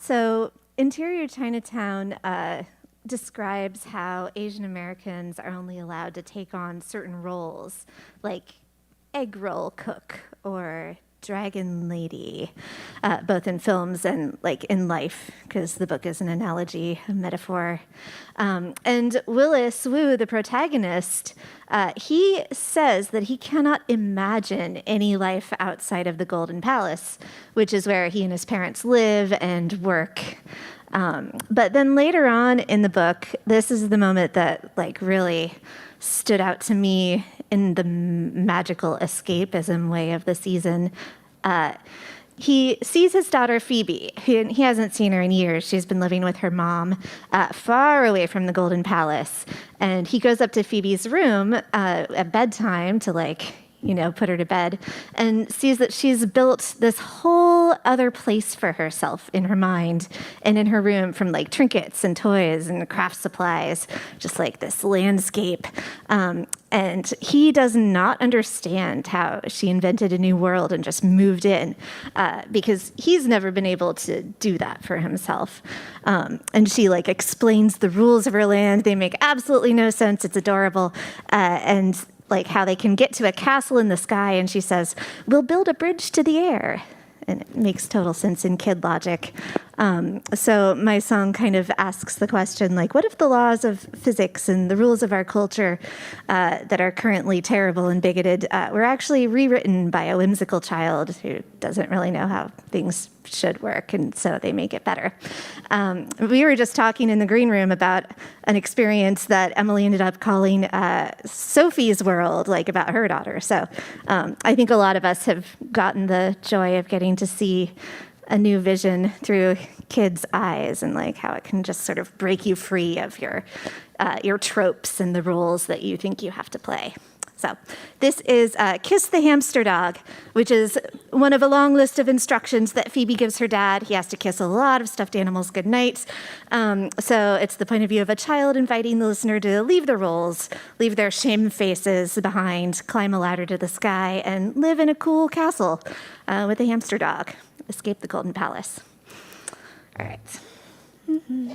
So Interior Chinatown describes how Asian Americans are only allowed to take on certain roles, like egg roll cook or dragon lady, both in films and like in life, because the book is an analogy, a metaphor. And Willis Wu, the protagonist, he says that he cannot imagine any life outside of the Golden Palace, which is where he and his parents live and work. But then later on in the book, this is the moment that like really stood out to me in the magical escapism way of the season. He sees his daughter Phoebe. He hasn't seen her in years. She's been living with her mom far away from the Golden Palace. And he goes up to Phoebe's room at bedtime to put her to bed, and sees that she's built this whole other place for herself in her mind and in her room, from like trinkets and toys and craft supplies, just like this landscape. And he does not understand how she invented a new world and just moved in, because he's never been able to do that for himself. And she explains the rules of her land. They make absolutely no sense. It's adorable. And like how they can get to a castle in the sky, and she says, "We'll build a bridge to the air." And it makes total sense in kid logic. So my song kind of asks the question, what if the laws of physics and the rules of our culture that are currently terrible and bigoted were actually rewritten by a whimsical child who doesn't really know how things should work, and so they make it better. We were just talking in the green room about an experience that Emily ended up calling Sophie's World, about her daughter. So I think a lot of us have gotten the joy of getting to see a new vision through kids' eyes, and how it can just sort of break you free of your tropes and the rules that you think you have to play. So this is Kiss the Hamster Dog, which is one of a long list of instructions that Phoebe gives her dad. He has to kiss a lot of stuffed animals goodnight. So it's the point of view of a child inviting the listener to leave their roles, leave their shame faces behind, climb a ladder to the sky, and live in a cool castle with a hamster dog. Escape the Golden Palace. All right. Mm-hmm.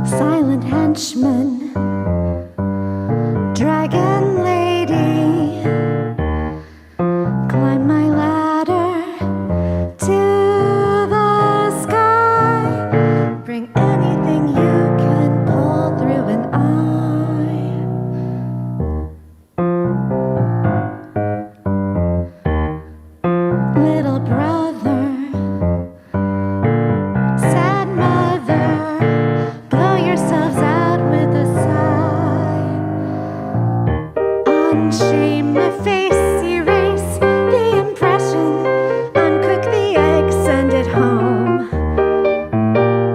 Silent henchman, dragon lady, climb my ladder to the sky, bring anything you can pull through an eye. Little brother, sad mother, blow yourselves out with a sigh. Unshame my face, erase the impression, uncook the egg, send it home.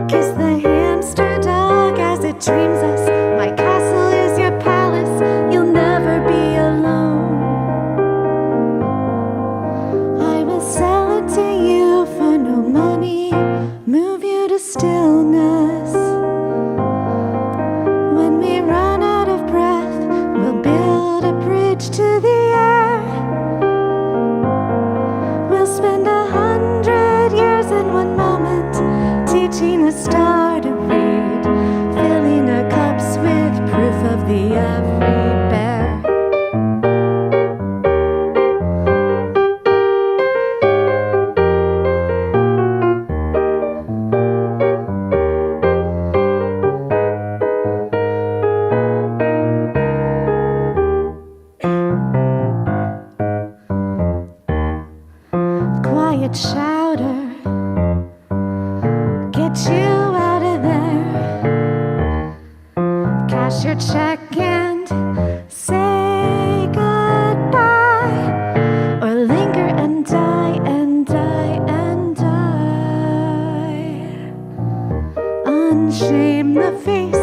Kiss the hamster dog as it dreams us. My castle is your palace, you'll never be alone. I will sell it to you for no money, move you to stillness. When we run out of breath, we'll build a bridge to the air. We'll spend 100 years in one moment, teaching a star to read, filling our cups with proof of the every bear. Quiet shouter, get you out of there. Cash your check and say goodbye, or linger and die and die and die. Unshame the face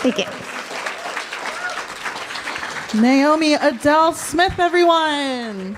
Thank you. Naomi Adele Smith, everyone.